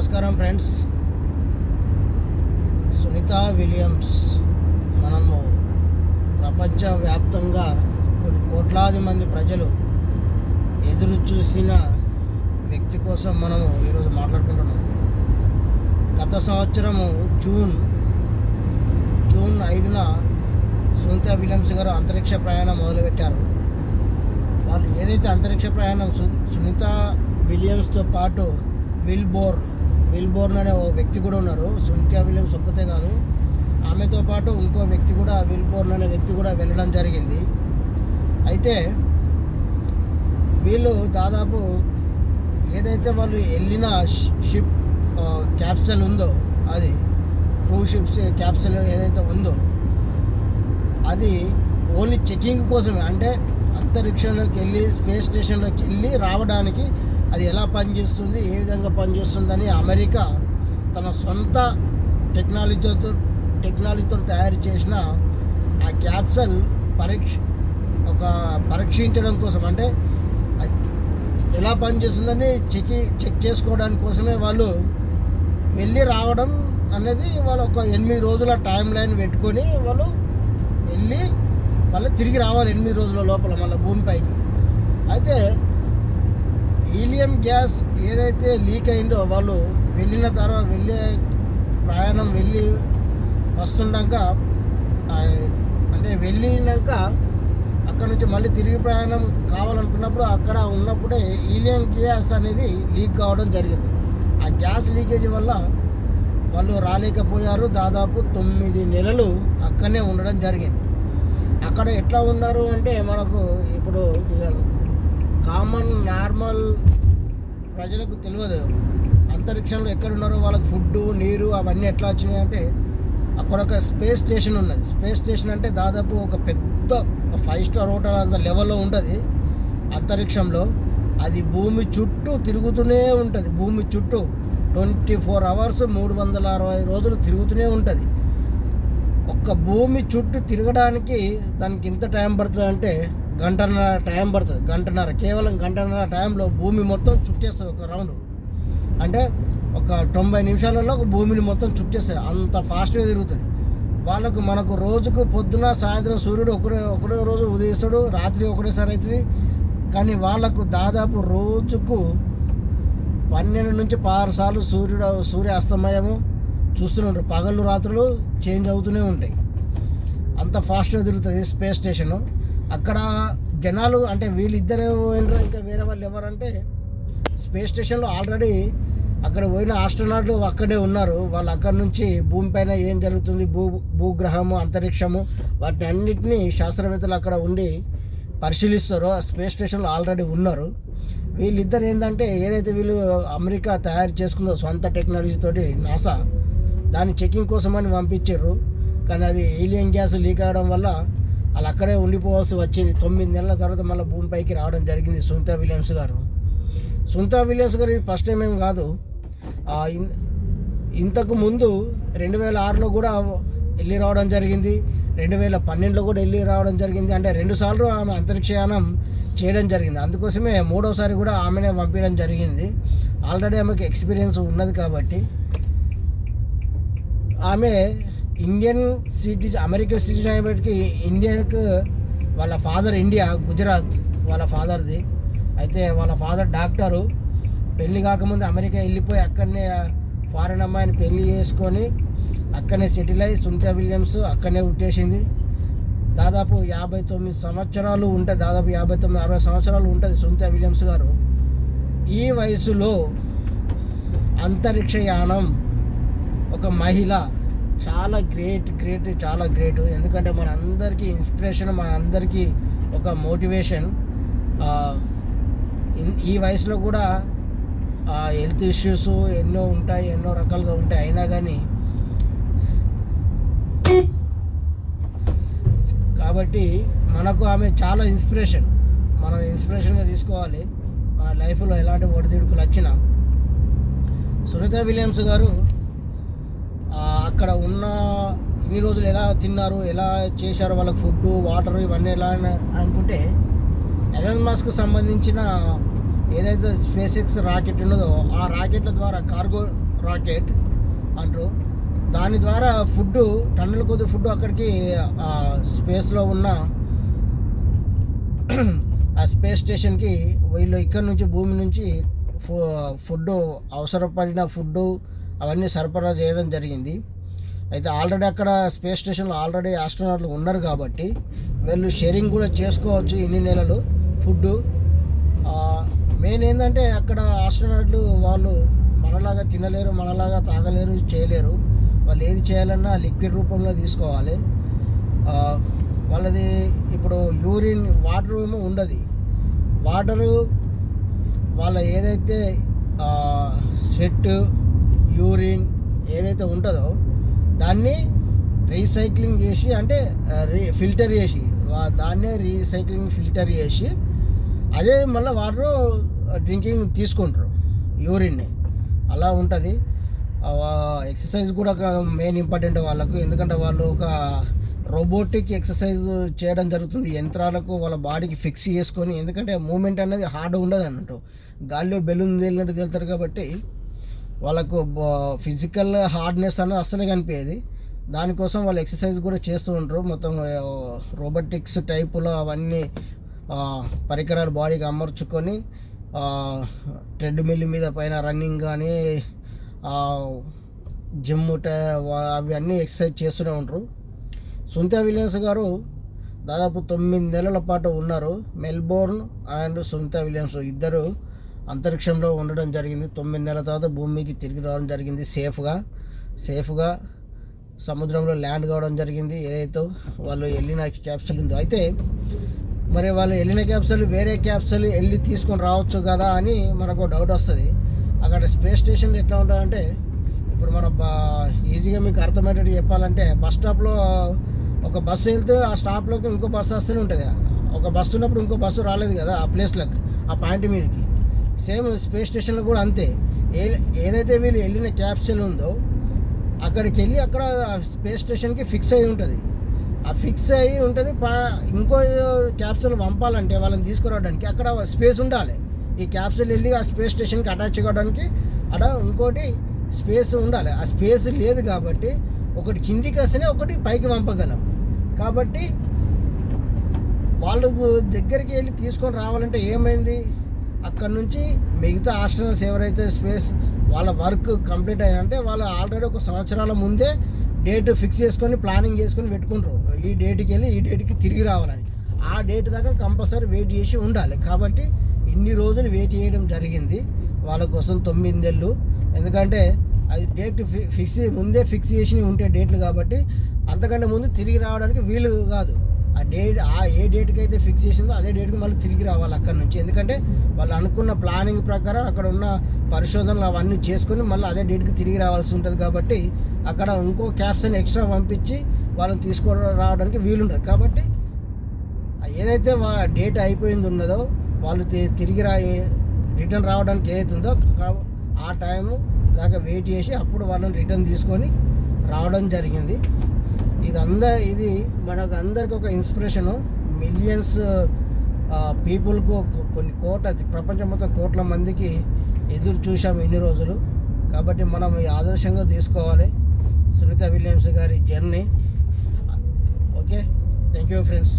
నమస్కారం friends. Sunitha Williams మనము ప్రపంచవ్యాప్తంగా కొన్ని కోట్లాది మంది ప్రజలు ఎదురు చూసిన వ్యక్తి కోసం మనము ఈరోజు మాట్లాడుకుంటున్నాం. గత సంవత్సరము జూన్ 5న సునీత విలియమ్స్ గారు అంతరిక్ష ప్రయాణం మొదలుపెట్టారు. వాళ్ళు ఏదైతే అంతరిక్ష ప్రయాణం సునీత విలియమ్స్తో పాటు విల్బోర్న్ అనే ఓ వ్యక్తి కూడా ఉన్నారు. సునీత విలియమ్స్ ఒక్కతే కాదు, ఆమెతో పాటు ఇంకో వ్యక్తి కూడా విల్బోర్న్ అనే వ్యక్తి కూడా వెళ్ళడం జరిగింది. అయితే వీళ్ళు దాదాపు ఏదైతే వాళ్ళు వెళ్ళిన షిప్ క్యాప్సూల్ ఉందో, అది క్రూ షిప్స్ క్యాప్సూల్ ఏదైతే ఉందో అది ఓన్లీ చెకింగ్ కోసమే, అంటే అంతరిక్షంలోకి వెళ్ళి స్పేస్ స్టేషన్లోకి వెళ్ళి రావడానికి అది ఎలా పనిచేస్తుంది, ఏ విధంగా పనిచేస్తుందని అమెరికా తన సొంత టెక్నాలజీతో తయారు చేసిన ఆ క్యాప్సూల్ పరీక్షించడం కోసం, అంటే ఎలా పనిచేస్తుందని చెక్ చేసుకోవడానికి కోసమే వాళ్ళు వెళ్ళి రావడం అనేది వాళ్ళు ఒక 8 రోజుల టైం లైన్ పెట్టుకొని వాళ్ళు వెళ్ళి మళ్ళీ తిరిగి రావాలి 8 రోజుల లోపల మళ్ళీ భూమిపైకి. అయితే హీలియం గ్యాస్ ఏదైతే లీక్ అయిందో వాళ్ళు వెళ్ళిన తర్వాత ప్రయాణం వెళ్ళి వస్తుండగా, అంటే వెళ్ళినాక అక్కడ నుంచి మళ్ళీ తిరిగి ప్రయాణం కావాలనుకున్నప్పుడు అక్కడ ఉన్నప్పుడే హీలియం గ్యాస్ అనేది లీక్ కావడం జరిగింది. ఆ గ్యాస్ లీకేజ్ వల్ల వాళ్ళు రాలేకపోయారు. దాదాపు 9 నెలలు అక్కడనే ఉండడం జరిగింది. అక్కడ ఎట్లా ఉన్నారు అంటే, మనకు ఇప్పుడు కామన్ నార్మల్ ప్రజలకు తెలియదు అంతరిక్షంలో ఎక్కడున్నారో, వాళ్ళకి ఫుడ్ నీరు అవన్నీ ఎట్లా వచ్చినాయి అంటే, అక్కడ ఒక స్పేస్ స్టేషన్ ఉన్నది. స్పేస్ స్టేషన్ అంటే దాదాపు ఒక పెద్ద 5 స్టార్ హోటల్ అంత లెవెల్లో ఉంటుంది అంతరిక్షంలో. అది భూమి చుట్టూ తిరుగుతూనే ఉంటుంది. భూమి చుట్టూ 24 అవర్స్ 360 రోజులు తిరుగుతూనే ఉంటుంది. ఒక్క భూమి చుట్టూ తిరగడానికి దానికి ఎంత టైం పడుతుంది అంటే గంటన్నర టైం పడుతుంది. కేవలం గంటన్నర టైంలో భూమి మొత్తం చుట్టేస్తుంది ఒక రౌండ్. అంటే ఒక 90 నిమిషాలలో ఒక భూమిని మొత్తం చుట్టేస్తుంది. అంత ఫాస్ట్గా తిరుగుతుంది. మనకు రోజుకు పొద్దున సాయంత్రం సూర్యుడు ఒకడే రోజు ఉదయిస్తాడు, రాత్రి ఒకటేసారి అవుతుంది. కానీ వాళ్ళకు దాదాపు రోజుకు 12 నుంచి 16 సార్లు సూర్య అస్తమయము చూస్తూనే ఉంటారు. పగళ్ళు రాత్రులు చేంజ్ అవుతూనే ఉంటాయి. అంత ఫాస్ట్గా తిరుగుతుంది స్పేస్ స్టేషను. అక్కడ జనాలు అంటే వీళ్ళిద్దరే పోయినరు, ఇంకా వేరే వాళ్ళు ఎవరంటే స్పేస్ స్టేషన్లో ఆల్రెడీ అక్కడ పోయిన ఆస్ట్రోనాట్లు అక్కడే ఉన్నారు. వాళ్ళు అక్కడి నుంచి భూమిపైన ఏం జరుగుతుంది, భూగ్రహము అంతరిక్షము వాటిని అన్నింటినీ శాస్త్రవేత్తలు అక్కడ ఉండి పరిశీలిస్తారో ఆ స్పేస్ స్టేషన్లో ఆల్రెడీ ఉన్నారు. వీళ్ళిద్దరు ఏంటంటే, ఏదైతే వీళ్ళు అమెరికా తయారు చేసుకుందో సొంత టెక్నాలజీ తోటి నాసా, దాన్ని చెకింగ్ కోసమని పంపించారు. కానీ అది హీలియం గ్యాస్ లీక్ అవ్వడం వల్ల వాళ్ళు అక్కడే ఉండిపోవాల్సి వచ్చింది. 9 నెలల తర్వాత మళ్ళీ భూమిపైకి రావడం జరిగింది సునీత విలియమ్స్ గారు. ఇది ఫస్ట్ టైం ఏం కాదు. ఇంతకు ముందు 2006లో కూడా వెళ్ళి రావడం జరిగింది, 2012లో కూడా వెళ్ళి రావడం జరిగింది. అంటే 2 సార్లు ఆమె అంతరిక్షయానం చేయడం జరిగింది. అందుకోసమే 3వసారి కూడా ఆమెనే పంపించడం జరిగింది. ఆల్రెడీ ఆమెకు ఎక్స్పీరియన్స్ ఉన్నది కాబట్టి. ఆమె ఇండియన్ సిటిజన్, అమెరికన్ సిటిజన్ అయినప్పటికీ ఇండియన్కి వాళ్ళ ఫాదర్ ఇండియా, గుజరాత్ వాళ్ళ ఫాదర్ది. అయితే వాళ్ళ ఫాదర్ డాక్టరు. పెళ్ళి కాకముందు అమెరికా వెళ్ళిపోయి అక్కడనే ఫారెన్ అమ్మాయిని పెళ్లి చేసుకొని అక్కడనే సెటిల్ అయ్యి సునీత విలియమ్స్ అక్కడనే పుట్టేసింది. దాదాపు 59 సంవత్సరాలు ఉంటుంది, దాదాపు 59-60 సంవత్సరాలు ఉంటుంది సునీత విలియమ్స్ గారు. ఈ వయసులో అంతరిక్షయానం ఒక మహిళ చాలా గ్రేట్, చాలా గ్రేట్. ఎందుకంటే మన అందరికీ ఇన్స్పిరేషన్, మన అందరికీ ఒక మోటివేషన్. ఈ వయసులో కూడా హెల్త్ ఇష్యూస్ ఎన్నో ఉంటాయి, ఎన్నో రకాలుగా ఉంటాయి. అయినా కానీ కాబట్టి మనకు ఆమె చాలా ఇన్స్పిరేషన్. మనం ఇన్స్పిరేషన్గా తీసుకోవాలి మన లైఫ్లో ఎలాంటి ఒడిదుడుకులు వచ్చినా. సునీత విలియమ్స్ గారు అక్కడ ఉన్న ఇన్ని రోజులు ఎలా తిన్నారు, ఎలా చేశారు, వాళ్ళకి ఫుడ్ వాటర్ ఇవన్నీ ఎలా అనుకుంటే, ఎలాన్ మస్క్ సంబంధించిన ఏదైతే స్పేస్ ఎక్స్ రాకెట్ ఉన్నదో ఆ రాకెట్ల ద్వారా కార్గో రాకెట్ అంటారు. దాని ద్వారా ఫుడ్ టన్నుల కొద్ది ఫుడ్ అక్కడికి స్పేస్లో ఉన్న ఆ స్పేస్ స్టేషన్కి వీళ్ళు ఇక్కడ నుంచి భూమి నుంచి ఫుడ్ అవసరపడిన ఫుడ్ అవన్నీ సరఫరా చేయడం జరిగింది. అయితే ఆల్రెడీ అక్కడ స్పేస్ స్టేషన్లో ఆల్రెడీ ఆస్ట్రోనాట్లు ఉన్నారు కాబట్టి వీళ్ళు షేరింగ్ కూడా చేసుకోవచ్చు ఇన్ని నెలలు ఫుడ్. మెయిన్ ఏంటంటే అక్కడ ఆస్ట్రోనాట్లు వాళ్ళు మనలాగా తినలేరు, మనలాగా తాగలేరు, చేయలేరు. వాళ్ళు ఏది చేయాలన్నా లిక్విడ్ రూపంలో తీసుకోవాలి. వాళ్ళది ఇప్పుడు యూరిన్ వాటర్ ఏమో ఉండదు. వాటరు వాళ్ళ ఏదైతే స్వెట్ యూరిన్ ఏదైతే ఉంటుందో దాన్ని రీసైక్లింగ్ చేసి అంటే ఫిల్టర్ చేసి దాన్నే ఫిల్టర్ చేసి అదే మళ్ళీ వాటర్ డ్రింకింగ్ తీసుకుంటారు యూరిన్ని. అలా ఉంటుంది. ఎక్సర్సైజ్ కూడా మెయిన్ ఇంపార్టెంట్ వాళ్ళకు, ఎందుకంటే వాళ్ళు ఒక రోబోటిక్ ఎక్సర్సైజ్ చేయడం జరుగుతుంది. యంత్రాలకు వాళ్ళ బాడీకి ఫిక్స్ చేసుకొని, ఎందుకంటే మూమెంట్ అనేది హార్డ్ ఉండదు అన్నట్టు, గాల్లో బెలూన్ తేలినట్టు తేలుతారు కాబట్టి వాళ్ళకు ఫిజికల్ హార్డ్నెస్ అనేది అస్సలే కనిపించేది. దానికోసం వాళ్ళు ఎక్సర్సైజ్ కూడా చేస్తూ ఉంటారు. మొత్తం రోబోటిక్స్ టైపులో అవన్నీ పరికరాలు బాడీకి అమర్చుకొని ట్రెడ్మిల్ మీద పైన రన్నింగ్ కానీ జిమ్ అవి అన్నీ ఎక్సర్సైజ్ చేస్తూనే ఉంటారు. సునీతా విలియమ్స్ గారు దాదాపు 9 నెలల పాటు ఉన్నారు. మెల్బోర్న్ అండ్ సునీతా విలియమ్స్ ఇద్దరు అంతరిక్షంలో ఉండడం జరిగింది. 9 నెలల తర్వాత భూమికి తిరిగి రావడం జరిగింది. సేఫ్గా సముద్రంలో ల్యాండ్ కావడం జరిగింది. ఏదైతే వాళ్ళు వెళ్ళిన క్యాప్సూల్ ఉందో, అయితే మరి వాళ్ళు వెళ్ళిన క్యాప్సూల్ వేరే క్యాప్సూల్ వెళ్ళి తీసుకొని రావచ్చు కదా అని మనకు డౌట్ వస్తుంది. అక్కడ స్పేస్ స్టేషన్ ఎట్లా ఉంటుందంటే, ఇప్పుడు మన ఈజీగా మీకు అర్థమయ్యేటట్టు చెప్పాలంటే, బస్ స్టాప్లో ఒక బస్సు వెళ్తే ఆ స్టాప్లోకి ఇంకో బస్సు వస్తూనే ఉంటుంది. ఒక బస్సు ఉన్నప్పుడు ఇంకో బస్సు రాలేదు కదా ఆ ప్లేస్లోకి, ఆ పాయింట్ మీదకి. సేమ్ స్పేస్ స్టేషన్లో కూడా అంతే. ఏదైతే వీళ్ళు వెళ్ళిన క్యాప్సూల్ ఉందో అక్కడికి వెళ్ళి అక్కడ స్పేస్ స్టేషన్కి ఫిక్స్ అయి ఉంటుంది. ఆ ఫిక్స్ అయ్యి ఉంటుంది. ఇంకో క్యాప్సూల్ పంపాలంటే వాళ్ళని తీసుకురావడానికి అక్కడ స్పేస్ ఉండాలి. ఈ క్యాప్సూల్ వెళ్ళి ఆ స్పేస్ స్టేషన్కి అటాచ్ కావడానికి అక్కడ ఇంకోటి స్పేస్ ఉండాలి. ఆ స్పేస్ లేదు కాబట్టి ఒకటి కిందికి వస్తేనే ఒకటి పైకి పంపగలం. కాబట్టి వాళ్ళు దగ్గరికి వెళ్ళి తీసుకొని రావాలంటే ఏమైంది, అక్కడ నుంచి మిగతా ఆస్ట్రోనట్స్ ఎవరైతే స్పేస్ వాళ్ళ వర్క్ కంప్లీట్ అయ్యారంటే వాళ్ళు ఆల్రెడీ ఒక సంవత్సరాల ముందే డేట్ ఫిక్స్ చేసుకొని ప్లానింగ్ చేసుకొని పెట్టుకుంటారు. ఈ డేట్కి వెళ్ళి ఈ డేట్కి తిరిగి రావాలని. ఆ డేట్ దాకా కంపల్సరీ వెయిట్ చేసి ఉండాలి. కాబట్టి ఇన్ని రోజులు వెయిట్ చేయడం జరిగింది వాళ్ళ కోసం 9 నెలలు. ఎందుకంటే అది డేట్ ముందే ఫిక్స్ చేసి ఉంటే డేట్లు, కాబట్టి అంతకంటే ముందు తిరిగి రావడానికి వీలు కాదు. ఏ డేట్కి అయితే ఫిక్స్ చేసిందో అదే డేట్కి మళ్ళీ తిరిగి రావాలి అక్కడ నుంచి. ఎందుకంటే వాళ్ళు అనుకున్న ప్లానింగ్ ప్రకారం అక్కడ ఉన్న పరిశోధనలు అవన్నీ చేసుకొని మళ్ళీ అదే డేట్కి తిరిగి రావాల్సి ఉంటుంది. కాబట్టి అక్కడ ఇంకో క్యాప్సూల్ ఎక్స్ట్రా పంపించి వాళ్ళని తీసుకొని రావడానికి వీలుండదు. కాబట్టి ఏదైతే డేట్ అయిపోయింది ఉన్నదో వాళ్ళు తిరిగి రిటర్న్ రావడానికి ఏదైతే ఉందో ఆ టైము దాకా వెయిట్ చేసి అప్పుడు వాళ్ళని రిటర్న్ తీసుకొని రావడం జరిగింది. ఇది మనకు అందరికి ఒక ఇన్స్పిరేషను. మిలియన్స్ పీపుల్కు కొన్ని ప్రపంచం మొత్తం కోట్ల మందికి ఎదురు చూసాము ఇన్ని రోజులు. కాబట్టి మనం ఈ ఆదర్శంగా తీసుకోవాలి సునీతా విలియమ్స్ గారి journey. Okay, thank you friends.